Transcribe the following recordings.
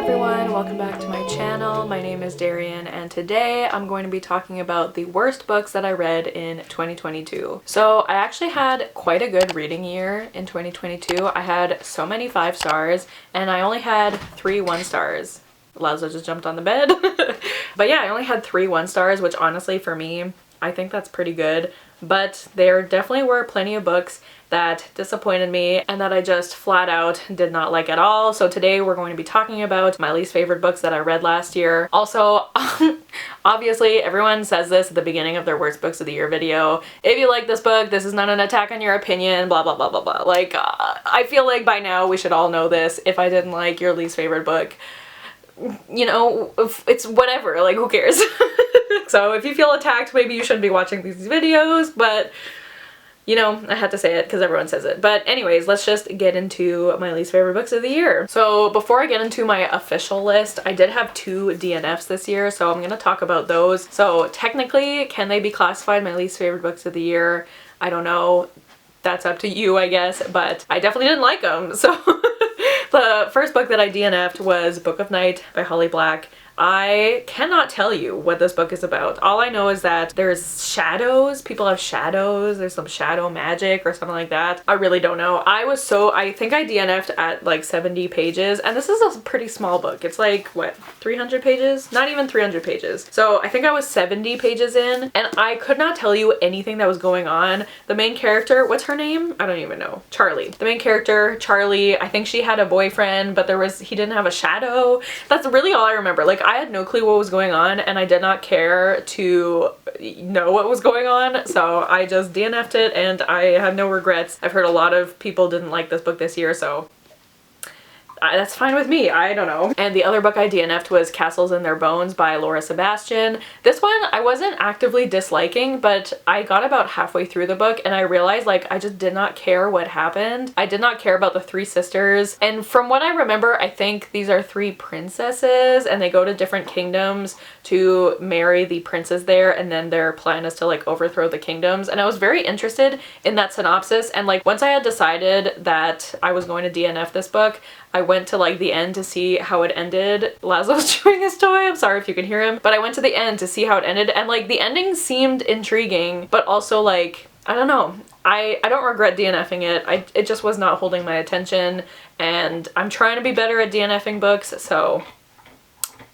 everyone, welcome back to my channel. My name is Darian and today I'm going to be talking about the worst books that I read in 2022. So I actually had quite a good reading year in 2022. I had so many 5 stars and I only had 3 1 stars. Lazo just jumped on the bed. But yeah, I only had 3 1 stars, which honestly for me, I think that's pretty good. But there definitely were plenty of books that disappointed me and that I just flat out did not like at all. So today we're going to be talking about my least favorite books that I read last year. Also, obviously everyone says this at the beginning of their worst books of the year video. If you like this book, this is not an attack on your opinion, blah blah blah blah blah. Like, I feel like by now we should all know this. If I didn't like your least favorite book, you know, it's whatever, like who cares? So if you feel attacked, maybe you shouldn't be watching these videos, but you know, I had to say it because everyone says it. But anyways, let's just get into my least favorite books of the year. So before I get into my official list, I did have 2 DNFs this year, so I'm going to talk about those. So technically, can they be classified my least favorite books of the year? I don't know. That's up to you, I guess, but I definitely didn't like them. So the first book that I DNF'd was Book of Night by Holly Black. I cannot tell you what this book is about. All I know is that there's shadows, people have shadows, there's some shadow magic or something like that. I really don't know. I think I DNF'd at like 70 pages, and this is a pretty small book. It's like, what, 300 pages? Not even 300 pages. So I think I was 70 pages in, and I could not tell you anything that was going on. The main character, what's her name? I don't even know. Charlie. The main character, Charlie, I think she had a boyfriend, but he didn't have a shadow. That's really all I remember. Like, I had no clue what was going on and I did not care to know what was going on, so I just DNF'd it and I have no regrets. I've heard a lot of people didn't like this book this year, so that's fine with me. I don't know. And the other book I DNF'd was Castles in Their Bones by Laura Sebastian. This one I wasn't actively disliking, but I got about halfway through the book and I realized like I just did not care what happened. I did not care about the 3 sisters. And from what I remember, I think these are 3 princesses and they go to different kingdoms to marry the princes there, and then their plan is to like overthrow the kingdoms. And I was very interested in that synopsis, and like once I had decided that I was going to DNF this book, I went to like the end to see how it ended. Lazo's chewing his toy, I'm sorry if you can hear him, but I went to the end to see how it ended, and like the ending seemed intriguing, but also like, I don't know. I don't regret DNFing it. It just was not holding my attention, and I'm trying to be better at DNFing books, so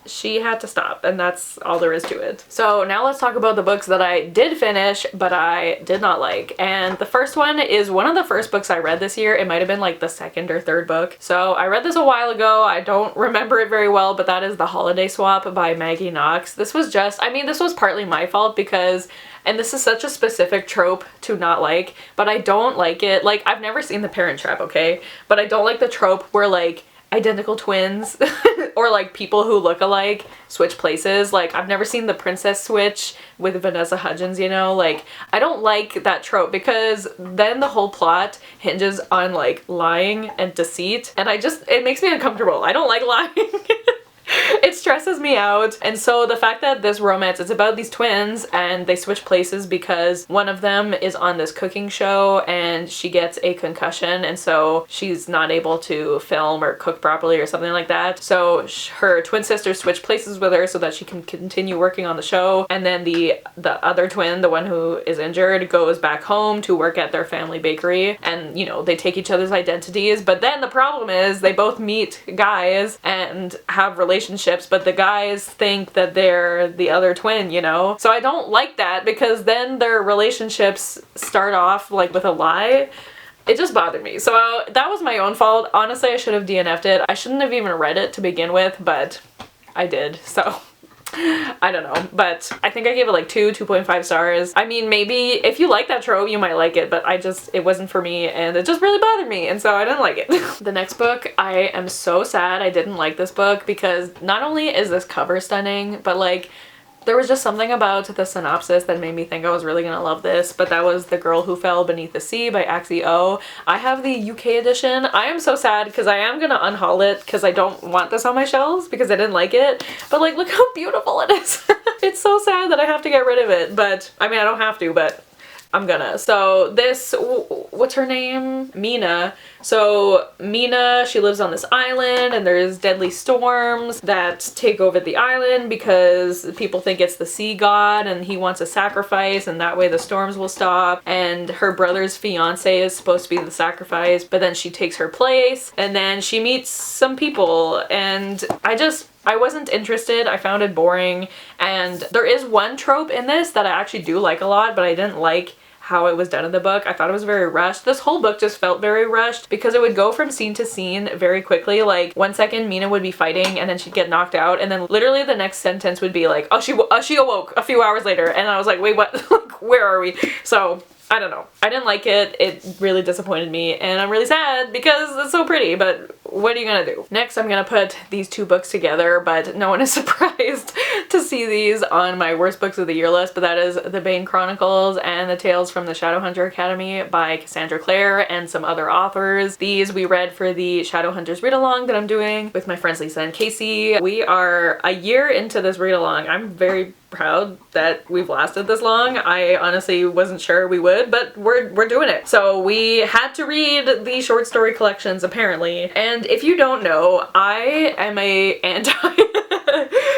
she had to stop, and that's all there is to it. So now let's talk about the books that I did finish but I did not like. And the first one is one of the first books I read this year. It might have been like the 2nd or 3rd book. So I read this a while ago. I don't remember it very well, but that is The Holiday Swap by Maggie Knox. This was just, I mean, this was partly my fault because, and this is such a specific trope to not like, but I don't like it. Like, I've never seen The Parent Trap, okay? But I don't like the trope where like identical twins or like people who look alike switch places. Like, I've never seen The Princess Switch with Vanessa Hudgens, you know? Like, I don't like that trope because then the whole plot hinges on like lying and deceit, and it makes me uncomfortable. I don't like lying. It stresses me out. And so the fact that this romance, it's about these twins and they switch places because one of them is on this cooking show and she gets a concussion, and so she's not able to film or cook properly or something like that. So her twin sister switch places with her so that she can continue working on the show, and then the other twin, the one who is injured, goes back home to work at their family bakery, and you know, they take each other's identities. But then the problem is they both meet guys and have relationships, but the guys think that they're the other twin, you know? So I don't like that because then their relationships start off like with a lie. It just bothered me. So that was my own fault. Honestly, I should have DNF'd it. I shouldn't have even read it to begin with, but I did, so I don't know. But I think I gave it like 2.5 stars. I mean, maybe if you like that trope, you might like it, but it wasn't for me, and it just really bothered me, and so I didn't like it. The next book, I am so sad I didn't like this book because not only is this cover stunning, but like there was just something about the synopsis that made me think I was really gonna love this, but that was The Girl Who Fell Beneath the Sea by Axie O. I have the UK edition. I am so sad because I am gonna unhaul it because I don't want this on my shelves because I didn't like it, but like look how beautiful it is. It's so sad that I have to get rid of it, but I mean I don't have to, but I'm gonna. So this, what's her name? Mina. So Mina, she lives on this island and there's deadly storms that take over the island because people think it's the sea god and he wants a sacrifice and that way the storms will stop. And her brother's fiance is supposed to be the sacrifice, but then she takes her place and then she meets some people and I wasn't interested. I found it boring. And there is one trope in this that I actually do like a lot, but I didn't like how it was done in the book. I thought it was very rushed. This whole book just felt very rushed because it would go from scene to scene very quickly. Like 1 second Mina would be fighting and then she'd get knocked out and then literally the next sentence would be like, oh, she awoke a few hours later. And I was like, wait, what? Like, where are we? So I don't know. I didn't like it. It really disappointed me and I'm really sad because it's so pretty, but what are you gonna do? Next, I'm gonna put these two books together, but no one is surprised to see these on my worst books of the year list, but that is The Bane Chronicles and The Tales from the Shadowhunter Academy by Cassandra Clare and some other authors. These we read for the Shadowhunters read-along that I'm doing with my friends Lisa and Casey. We are a year into this read-along. I'm very proud that we've lasted this long. I honestly wasn't sure we would, but we're doing it. So we had to read the short story collections apparently, and if you don't know, I am a anti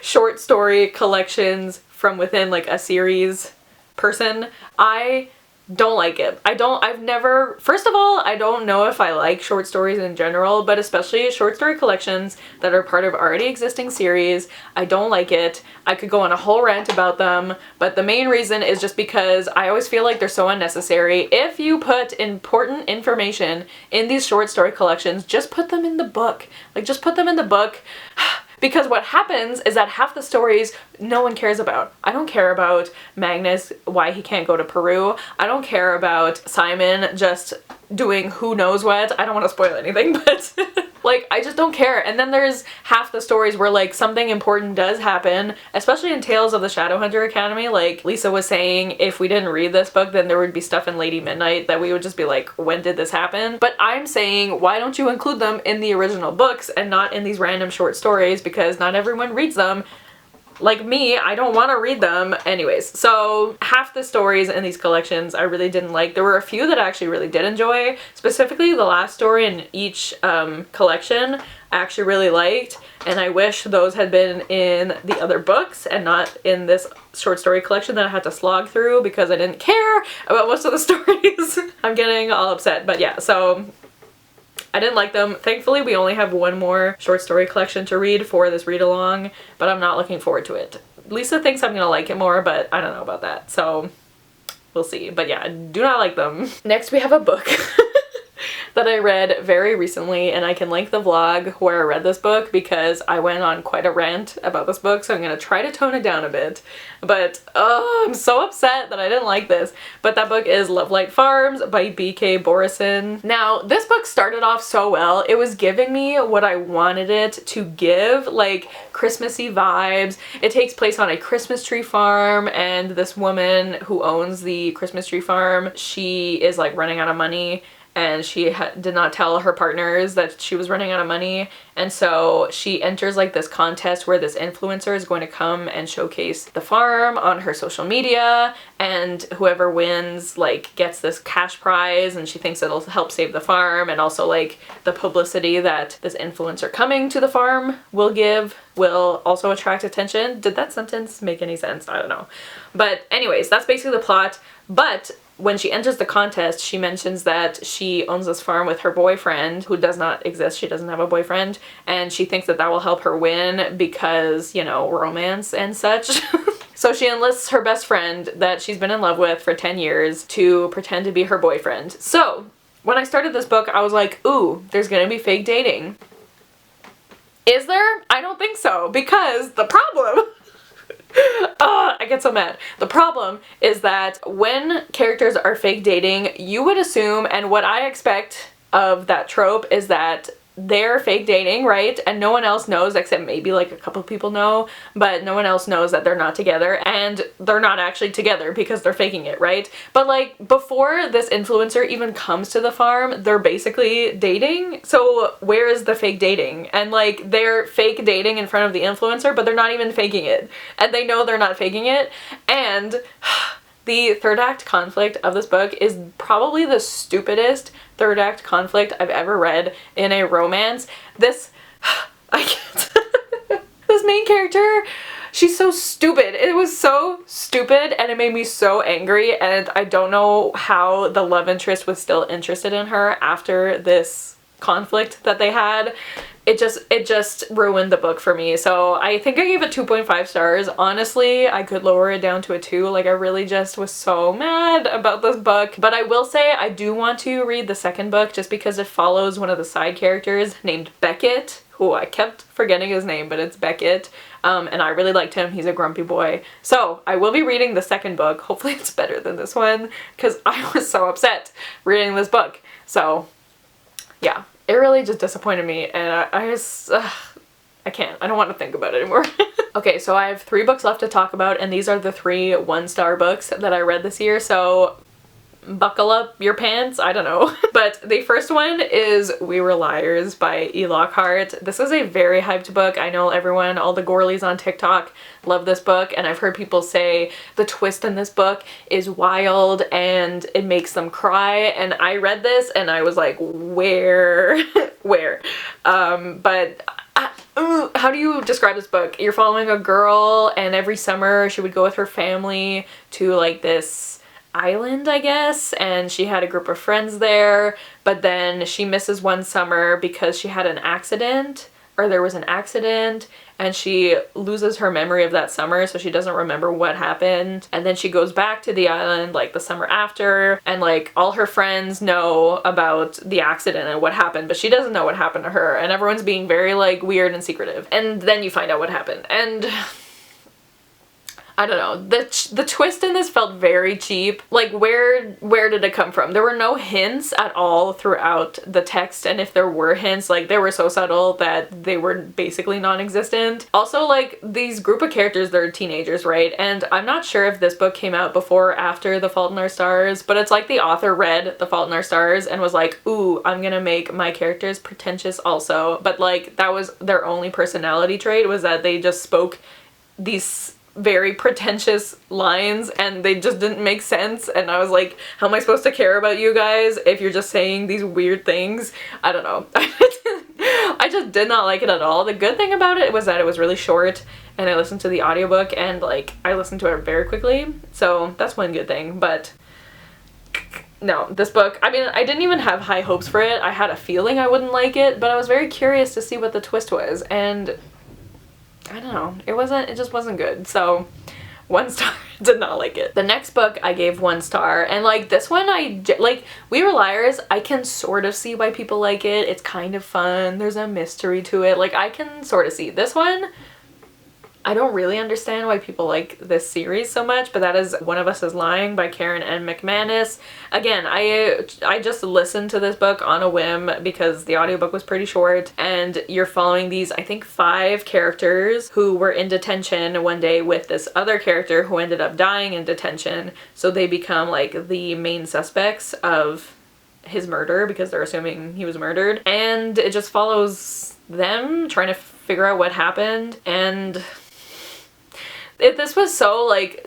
short story collections from within like a series person. I don't like it. First of all, I don't know if I like short stories in general, but especially short story collections that are part of already existing series. I don't like it. I could go on a whole rant about them, but the main reason is just because I always feel like they're so unnecessary. If you put important information in these short story collections, just put them in the book. Like, just put them in the book. Because what happens is that half the stories no one cares about. I don't care about Magnus, why he can't go to Peru. I don't care about Simon just doing who knows what. I don't want to spoil anything, but like, I just don't care. And then there's half the stories where like something important does happen, especially in Tales of the Shadowhunter Academy. Like Lisa was saying, if we didn't read this book, then there would be stuff in Lady Midnight that we would just be like, when did this happen? But I'm saying, why don't you include them in the original books and not in these random short stories? Because not everyone reads them. Like me, I don't want to read them. Anyways, so half the stories in these collections I really didn't like. There were a few that I actually really did enjoy. Specifically the last story in each collection I actually really liked, and I wish those had been in the other books and not in this short story collection that I had to slog through because I didn't care about most of the stories. I'm getting all upset, but yeah, so I didn't like them. Thankfully, we only have one more short story collection to read for this read-along, but I'm not looking forward to it. Lisa thinks I'm gonna like it more, but I don't know about that, so we'll see. But yeah, I do not like them. Next, we have a book that I read very recently, and I can link the vlog where I read this book because I went on quite a rant about this book, so I'm gonna try to tone it down a bit. But I'm so upset that I didn't like this. But that book is Love Light Farms by B.K. Borison. Now, this book started off so well. It was giving me what I wanted it to give, like Christmassy vibes. It takes place on a Christmas tree farm, and this woman who owns the Christmas tree farm, she is like running out of money, and she did not tell her partners that she was running out of money, and so she enters like this contest where this influencer is going to come and showcase the farm on her social media, and whoever wins like gets this cash prize, and she thinks it'll help save the farm, and also like the publicity that this influencer coming to the farm will also attract attention. Did that sentence make any sense? I don't know. But anyways, that's basically the plot. But when she enters the contest, she mentions that she owns this farm with her boyfriend, who does not exist. She doesn't have a boyfriend, and she thinks that that will help her win because, you know, romance and such. So she enlists her best friend that she's been in love with for 10 years to pretend to be her boyfriend. So when I started this book, I was like, ooh, there's gonna be fake dating. Is there? I don't think so, because the problem I get so mad. The problem is that when characters are fake dating, you would assume, and what I expect of that trope is that they're fake dating, right? And no one else knows, except maybe like a couple people know, but no one else knows that they're not together, and they're not actually together because they're faking it, right? But like before this influencer even comes to the farm, they're basically dating. So where is the fake dating? And like they're fake dating in front of the influencer, but they're not even faking it. And they know they're not faking it. And The third act conflict of this book is probably the stupidest third act conflict I've ever read in a romance. I can't. This main character, she's so stupid. It was so stupid and it made me so angry, and I don't know how the love interest was still interested in her after this conflict that they had. It just ruined the book for me. So I think I gave it 2.5 stars. Honestly, I could lower it down to a 2. Like, I really just was so mad about this book. But I will say I do want to read the second book just because it follows one of the side characters named Beckett, who I kept forgetting his name, but it's Beckett. And I really liked him. He's a grumpy boy. So I will be reading the second book. Hopefully it's better than this one, because I was so upset reading this book. So yeah, it really just disappointed me, and I can't. I don't want to think about it anymore. Okay, so I have 3 books left to talk about, and these are the 3 one-star books that I read this year, so buckle up your pants, I don't know. But the first one is We Were Liars by E. Lockhart. This is a very hyped book. I know everyone, all the girlies on TikTok love this book, and I've heard people say the twist in this book is wild and it makes them cry, and I read this and I was like, where? Where? How do you describe this book? You're following a girl, and every summer she would go with her family to like this island, I guess, and she had a group of friends there, but then she misses one summer because she had an accident, or there was an accident, and she loses her memory of that summer, so she doesn't remember what happened. And then she goes back to the island like the summer after, and like all her friends know about the accident and what happened, but she doesn't know what happened to her, and everyone's being very like weird and secretive. And then you find out what happened, and I don't know, the twist in this felt very cheap. Like, where did it come from? There were no hints at all throughout the text, and if there were hints, like, they were so subtle that they were basically non-existent. Also, like, these group of characters, they're teenagers, right? And I'm not sure if this book came out before or after The Fault in Our Stars, but it's like the author read The Fault in Our Stars and was like, ooh, I'm gonna make my characters pretentious also. But like, that was their only personality trait, was that they just spoke these very pretentious lines and they just didn't make sense, and I was like, how am I supposed to care about you guys if you're just saying these weird things? I don't know. I just did not like it at all. The good thing about it was that it was really short, and I listened to the audiobook, and like, I listened to it very quickly, so that's one good thing. But no, this book, I mean, I didn't even have high hopes for it. I had a feeling I wouldn't like it, but I was very curious to see what the twist was, and I don't know, it just wasn't good. So 1 star. Did not like it. The next book I gave 1 star, and like, this one like, We Were Liars, I can sort of see why people like it. It's kind of fun, there's a mystery to it, like, I can sort of see. This one, I don't really understand why people like this series so much, but that is One of Us is Lying by Karen N. McManus. Again, I just listened to this book on a whim because the audiobook was pretty short, and you're following these, I think, 5 characters who were in detention one day with this other character who ended up dying in detention, so they become like the main suspects of his murder because they're assuming he was murdered, and it just follows them trying to figure out what happened. And this was so like,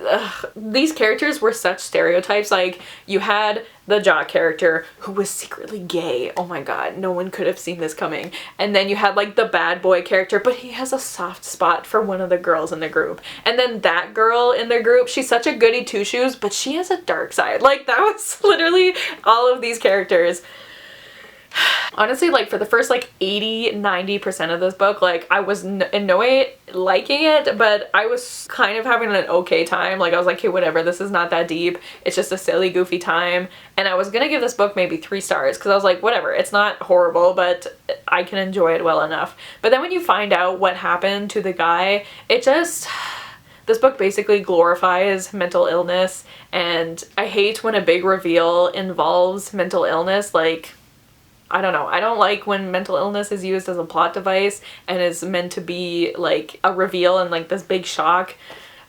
these characters were such stereotypes. Like, you had the jock character who was secretly gay. Oh my god, no one could have seen this coming. And then you had like the bad boy character, but he has a soft spot for one of the girls in the group. And then that girl in their group, she's such a goody two-shoes, but she has a dark side. Like, that was literally all of these characters. Honestly, like, for the first like 80-90% of this book, like, I was in no way liking it, but I was kind of having an okay time. Like, I was like, okay, whatever, this is not that deep, it's just a silly, goofy time. And I was gonna give this book maybe 3 stars because I was like, whatever, it's not horrible, but I can enjoy it well enough. But then when you find out what happened to the guy, it just... This book basically glorifies mental illness, and I hate when a big reveal involves mental illness. Like, I don't know, I don't like when mental illness is used as a plot device and is meant to be like a reveal and like this big shock.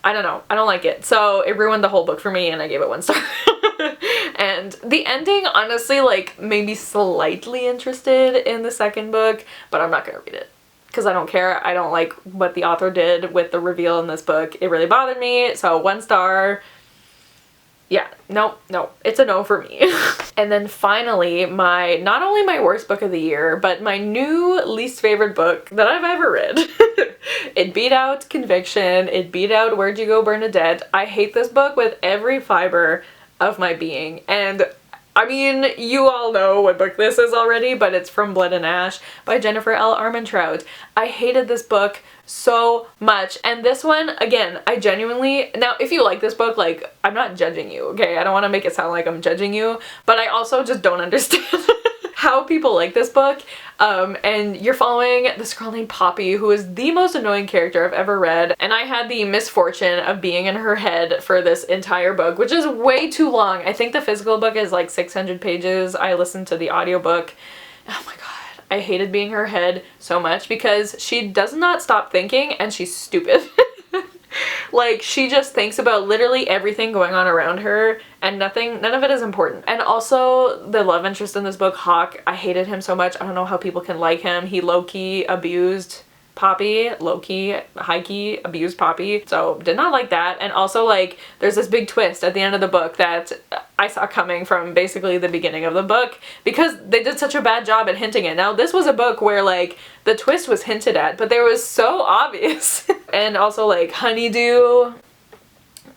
I don't know, I don't like it. So it ruined the whole book for me, and I gave it 1 star. And the ending honestly like made me slightly interested in the second book, but I'm not gonna read it because I don't care. I don't like what the author did with the reveal in this book. It really bothered me, so 1 star. Yeah, no, it's a no for me. And then finally, not only my worst book of the year, but my new least favorite book that I've ever read. It beat out Conviction, it beat out Where'd You Go, Bernadette. I hate this book with every fiber of my being. And I mean, you all know what book this is already, but it's From Blood and Ash by Jennifer L. Armentrout. I hated this book so much, and this one, again, I genuinely, now if you like this book, like, I'm not judging you, okay? I don't want to make it sound like I'm judging you, but I also just don't understand how people like this book. And you're following this girl named Poppy, who is the most annoying character I've ever read, and I had the misfortune of being in her head for this entire book, which is way too long. I think the physical book is like 600 pages. I listened to the audiobook. Oh my god, I hated being in her head so much because she does not stop thinking, and she's stupid. Like, she just thinks about literally everything going on around her, and none of it is important. And also, the love interest in this book, Hawk, I hated him so much. I don't know how people can like him. He low-key abused Poppy, low-key, high-key abused Poppy, so did not like that. And also, like, there's this big twist at the end of the book that I saw coming from basically the beginning of the book because they did such a bad job at hinting it. Now, this was a book where, like, the twist was hinted at, but they was so obvious. And also, like, Honeydew,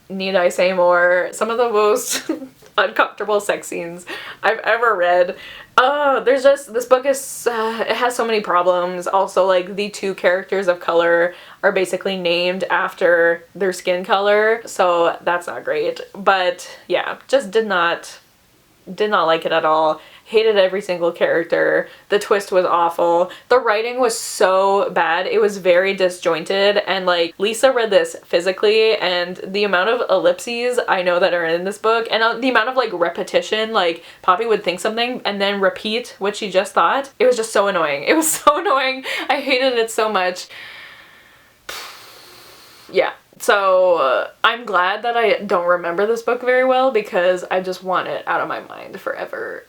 need I say more? Some of the most uncomfortable sex scenes I've ever read. There's just, this book is, it has so many problems. Also, like, the two characters of color are basically named after their skin color, so that's not great. But yeah, just did not like it at all. Hated every single character. The twist was awful. The writing was so bad. It was very disjointed, and like, Lisa read this physically, and the amount of ellipses I know that are in this book, and the amount of like repetition, like Poppy would think something and then repeat what she just thought. It was just so annoying. It was so annoying. I hated it so much. Yeah. So I'm glad that I don't remember this book very well because I just want it out of my mind forever.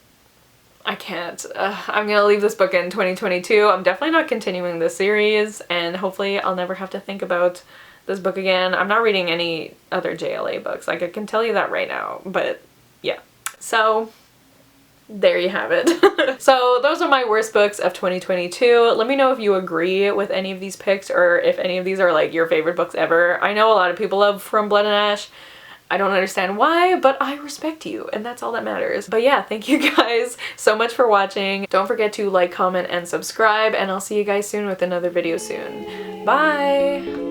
I can't. I'm gonna leave this book in 2022. I'm definitely not continuing this series, and hopefully I'll never have to think about this book again. I'm not reading any other JLA books, like, I can tell you that right now, but yeah. So there you have it. So those are my worst books of 2022. Let me know if you agree with any of these picks, or if any of these are like your favorite books ever. I know a lot of people love From Blood and Ash. I don't understand why, but I respect you, and that's all that matters. But yeah, thank you guys so much for watching. Don't forget to like, comment, and subscribe, and I'll see you guys soon with another video soon. Bye!